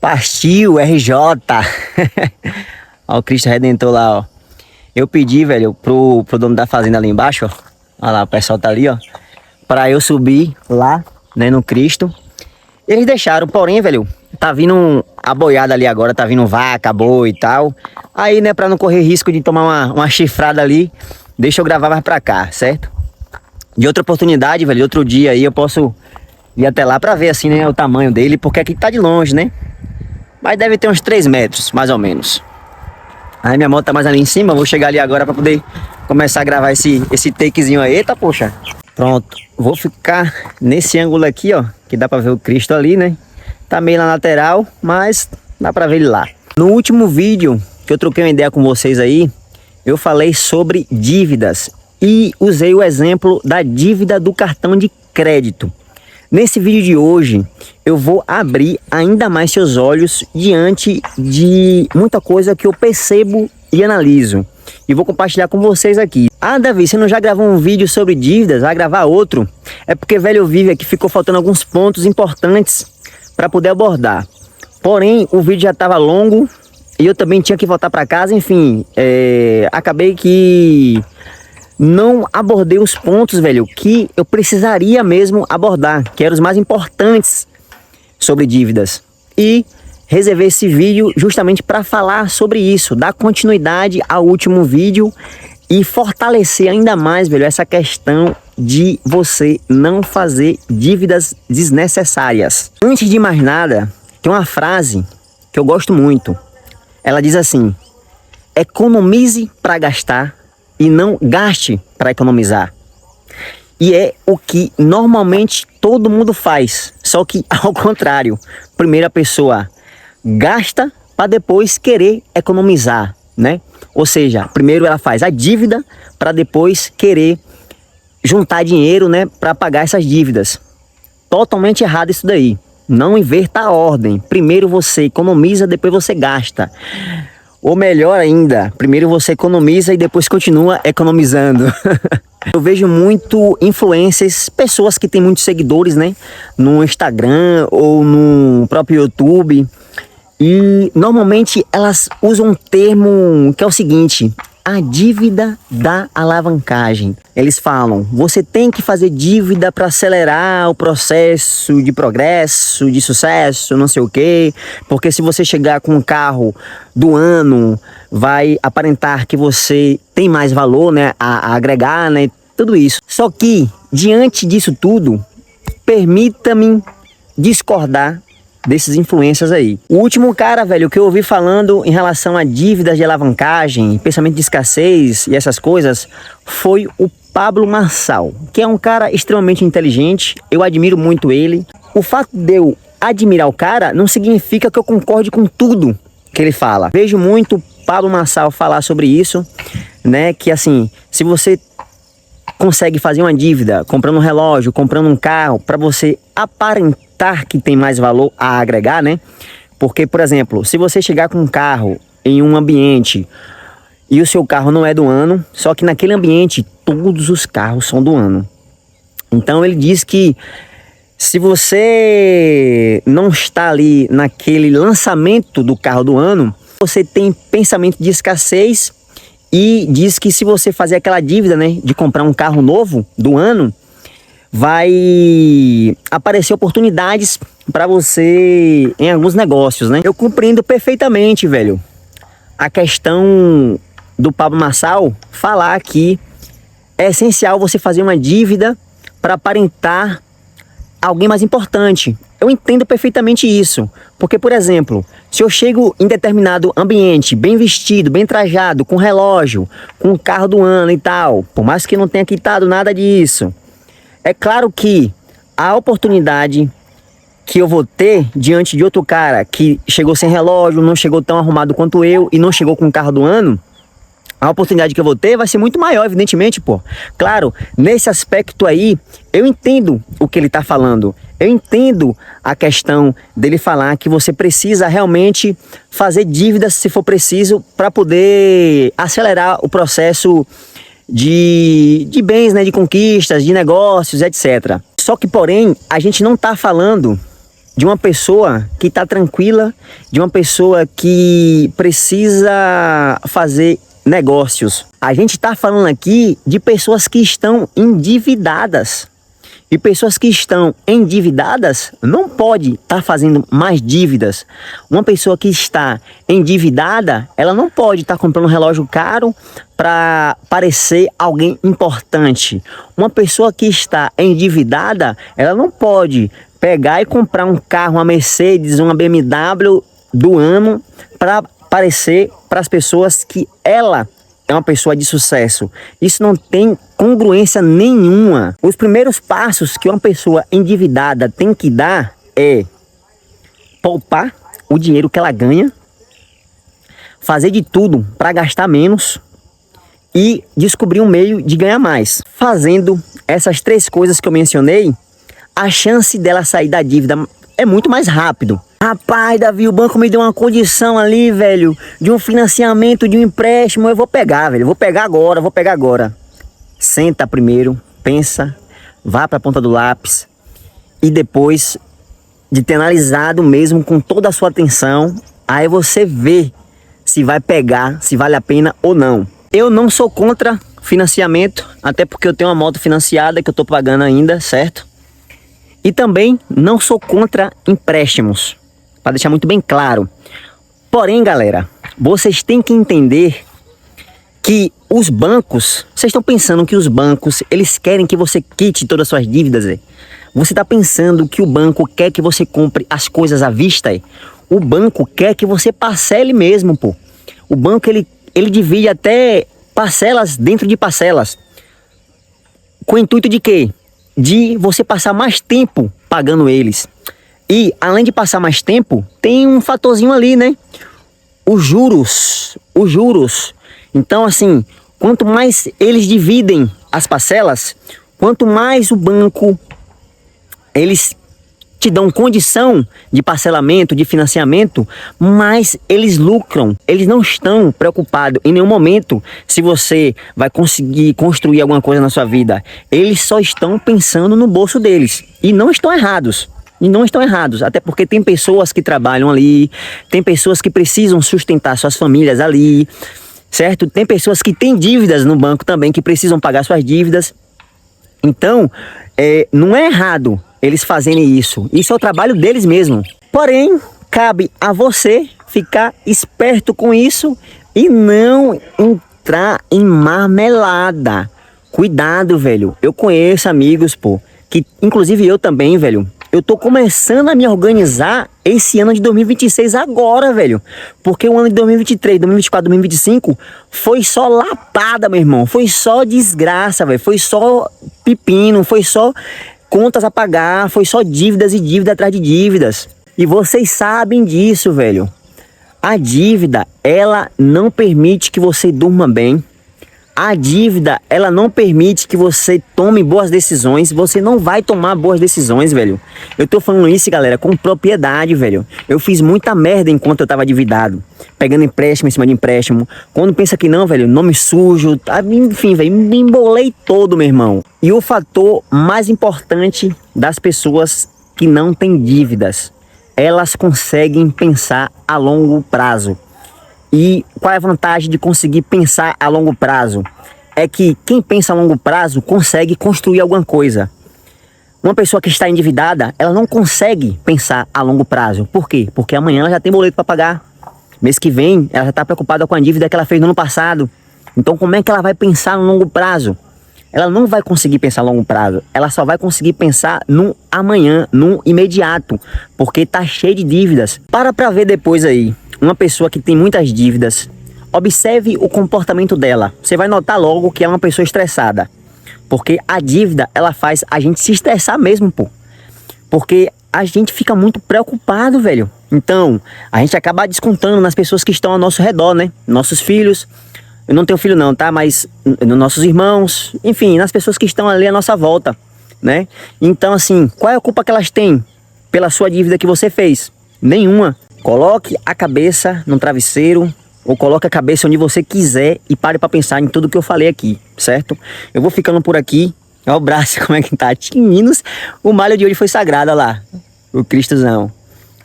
Partiu, RJ. Ó o Cristo Redentor lá, ó. Eu pedi, velho, pro dono da fazenda ali embaixo, ó. Olha lá, o pessoal tá ali, ó. Pra eu subir lá, né, no Cristo. Eles deixaram, porém, velho, tá vindo a boiada ali agora, tá vindo vaca, boi e tal. Aí, né, pra não correr risco de tomar uma chifrada ali, deixa eu gravar mais pra cá, certo? De outra oportunidade, velho, de outro dia aí eu posso ir até lá pra ver, assim, né, o tamanho dele, porque aqui tá de longe, né? Mas deve ter uns 3 metros, mais ou menos. Aí minha moto tá mais ali em cima, vou chegar ali agora pra poder começar a gravar esse takezinho aí. Eita, poxa. Pronto, vou ficar nesse ângulo aqui, ó, que dá pra ver o Cristo ali, né? Tá meio na lateral, mas dá pra ver ele lá. No último vídeo que eu troquei uma ideia com vocês aí, eu falei sobre dívidas e usei o exemplo da dívida do cartão de crédito. Nesse vídeo de hoje, eu vou abrir ainda mais seus olhos diante de muita coisa que eu percebo e analiso. E vou compartilhar com vocês aqui. Ah, Davi, você não já gravou um vídeo sobre dívidas? Vai gravar outro? É porque, velho, vive aqui, ficou faltando alguns pontos importantes para poder abordar. Porém, o vídeo já estava longo e eu também tinha que voltar para casa. Enfim, acabei que não abordei os pontos, velho, que eu precisaria mesmo abordar, que eram os mais importantes sobre dívidas. E reservei esse vídeo justamente para falar sobre isso, dar continuidade ao último vídeo e fortalecer ainda mais, velho, essa questão de você não fazer dívidas desnecessárias. Antes de mais nada, tem uma frase que eu gosto muito. Ela diz assim: economize para gastar e não gaste para economizar. E é o que normalmente todo mundo faz, só que ao contrário. Primeiro a pessoa gasta para depois querer economizar, né? Ou seja, primeiro ela faz a dívida para depois querer juntar dinheiro, né, para pagar essas dívidas. Totalmente errado isso daí. Não inverta a ordem. Primeiro você economiza, depois você gasta. Ou melhor ainda, primeiro você economiza e depois continua economizando. Eu vejo muito influencers, pessoas que têm muitos seguidores, né, no Instagram ou no próprio YouTube. E normalmente elas usam um termo que é o seguinte: a dívida da alavancagem. Eles falam, você tem que fazer dívida para acelerar o processo de progresso, de sucesso, não sei o quê. Porque se você chegar com um carro do ano, vai aparentar que você tem mais valor, né, a agregar, né, tudo isso. Só que, diante disso tudo, permita-me discordar desses influencers aí. O último cara, velho, que eu ouvi falando em relação a dívidas de alavancagem, pensamento de escassez e essas coisas, foi o Pablo Marçal, que é um cara extremamente inteligente. Eu admiro muito ele. O fato de eu admirar o cara não significa que eu concorde com tudo que ele fala. Vejo muito Pablo Marçal falar sobre isso, né? Que assim, se você consegue fazer uma dívida comprando um relógio, comprando um carro, para você aparentar que tem mais valor a agregar, né? Porque, por exemplo, se você chegar com um carro em um ambiente e o seu carro não é do ano, só que naquele ambiente todos os carros são do ano. Então ele diz que se você não está ali naquele lançamento do carro do ano, você tem pensamento de escassez. E diz que se você fazer aquela dívida, né, de comprar um carro novo do ano, vai aparecer oportunidades para você em alguns negócios, né? Eu compreendo perfeitamente, velho, a questão do Pablo Marçal falar que é essencial você fazer uma dívida para aparentar alguém mais importante. Eu entendo perfeitamente isso, porque, por exemplo, se eu chego em determinado ambiente, bem vestido, bem trajado, com relógio, com o carro do ano e tal, por mais que não tenha quitado nada disso, é claro que a oportunidade que eu vou ter diante de outro cara que chegou sem relógio, não chegou tão arrumado quanto eu e não chegou com o carro do ano, a oportunidade que eu vou ter vai ser muito maior, evidentemente, pô. Claro, nesse aspecto aí, eu entendo o que ele tá falando. Eu entendo a questão dele falar que você precisa realmente fazer dívidas, se for preciso, para poder acelerar o processo de bens, né, de conquistas, de negócios, etc. Só que, porém, a gente não tá falando de uma pessoa que está tranquila, de uma pessoa que precisa fazer negócios. A gente está falando aqui de pessoas que estão endividadas. E pessoas que estão endividadas não pode estar fazendo mais dívidas. Uma pessoa que está endividada, ela não pode estar comprando um relógio caro para parecer alguém importante. Uma pessoa que está endividada, ela não pode pegar e comprar um carro, uma Mercedes, uma BMW do ano para parecer para as pessoas que ela é uma pessoa de sucesso. Isso não tem congruência nenhuma. Os primeiros passos que uma pessoa endividada tem que dar é poupar o dinheiro que ela ganha, fazer de tudo para gastar menos e descobrir um meio de ganhar mais. Fazendo essas 3 coisas que eu mencionei, a chance dela sair da dívida é muito mais rápido. Rapaz, Davi, o banco me deu uma condição ali, velho, de um financiamento, de um empréstimo. Eu vou pegar, velho, vou pegar agora. Senta primeiro, pensa, vá para a ponta do lápis e depois de ter analisado mesmo com toda a sua atenção, aí você vê se vai pegar, se vale a pena ou não. Eu não sou contra financiamento, até porque eu tenho uma moto financiada que eu tô pagando ainda, certo? E também não sou contra empréstimos, para deixar muito bem claro. Porém, galera, vocês têm que entender que os bancos, vocês estão pensando que os bancos, eles querem que você quite todas as suas dívidas, é? Você está pensando que o banco quer que você compre as coisas à vista, é? O banco quer que você parcele mesmo, pô. O banco, ele divide até parcelas dentro de parcelas. Com o intuito de quê? De você passar mais tempo pagando eles. E, além de passar mais tempo, tem um fatorzinho ali, né? Os juros. Então, assim, quanto mais eles dividem as parcelas, quanto mais o banco, eles te dão condição de parcelamento, de financiamento, mais eles lucram. Eles não estão preocupados em nenhum momento se você vai conseguir construir alguma coisa na sua vida. Eles só estão pensando no bolso deles. E não estão errados. Até porque tem pessoas que trabalham ali, tem pessoas que precisam sustentar suas famílias ali, certo? Tem pessoas que têm dívidas no banco também, que precisam pagar suas dívidas. Então, não é errado eles fazerem isso. Isso é o trabalho deles mesmo. Porém, cabe a você ficar esperto com isso e não entrar em marmelada. Cuidado, velho. Eu conheço amigos, pô, que inclusive eu também, velho. Eu tô começando a me organizar esse ano de 2026 agora, velho. Porque o ano de 2023, 2024, 2025 foi só lapada, meu irmão. Foi só desgraça, velho. Foi só pepino, foi só contas a pagar, foi só dívidas e dívida atrás de dívidas. E vocês sabem disso, velho. A dívida, ela não permite que você durma bem. A dívida, ela não permite que você tome boas decisões. Você não vai tomar boas decisões, velho. Eu tô falando isso, galera, com propriedade, velho. Eu fiz muita merda enquanto eu tava endividado. Pegando empréstimo em cima de empréstimo. Quando pensa que não, velho, nome sujo. Enfim, velho, me embolei todo, meu irmão. E o fator mais importante das pessoas que não têm dívidas. Elas conseguem pensar a longo prazo. E qual é a vantagem de conseguir pensar a longo prazo? É que quem pensa a longo prazo consegue construir alguma coisa. Uma pessoa que está endividada, ela não consegue pensar a longo prazo. Por quê? Porque amanhã ela já tem boleto para pagar. Mês que vem, ela já está preocupada com a dívida que ela fez no ano passado. Então, como é que ela vai pensar no longo prazo? Ela não vai conseguir pensar a longo prazo. Ela só vai conseguir pensar no amanhã, no imediato. Porque tá cheio de dívidas. Para ver depois aí. Uma pessoa que tem muitas dívidas, observe o comportamento dela. Você vai notar logo que é uma pessoa estressada. Porque a dívida, ela faz a gente se estressar mesmo, pô. Porque a gente fica muito preocupado, velho. Então, a gente acaba descontando nas pessoas que estão ao nosso redor, né? Nossos filhos. Eu não tenho filho não, tá? Mas nos nossos irmãos. Enfim, nas pessoas que estão ali à nossa volta, né? Então, assim, qual é a culpa que elas têm pela sua dívida que você fez? Nenhuma. Coloque a cabeça no travesseiro ou coloque a cabeça onde você quiser e pare para pensar em tudo que eu falei aqui, certo? Eu vou ficando por aqui. Olha o braço como é que tá. Meninos, o malho de hoje foi sagrado, olha lá. O Cristozão.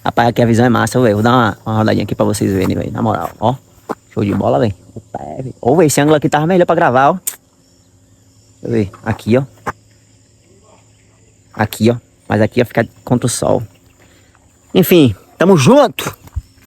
Rapaz, aqui a visão é massa, velho. Vou dar uma rodadinha aqui pra vocês verem, velho. Na moral, ó. Show de bola, velho. Ô, esse ângulo aqui tava melhor pra gravar, ó. Deixa eu ver. Aqui, ó. Aqui, ó. Mas aqui ia ficar contra o sol. Enfim, tamo junto!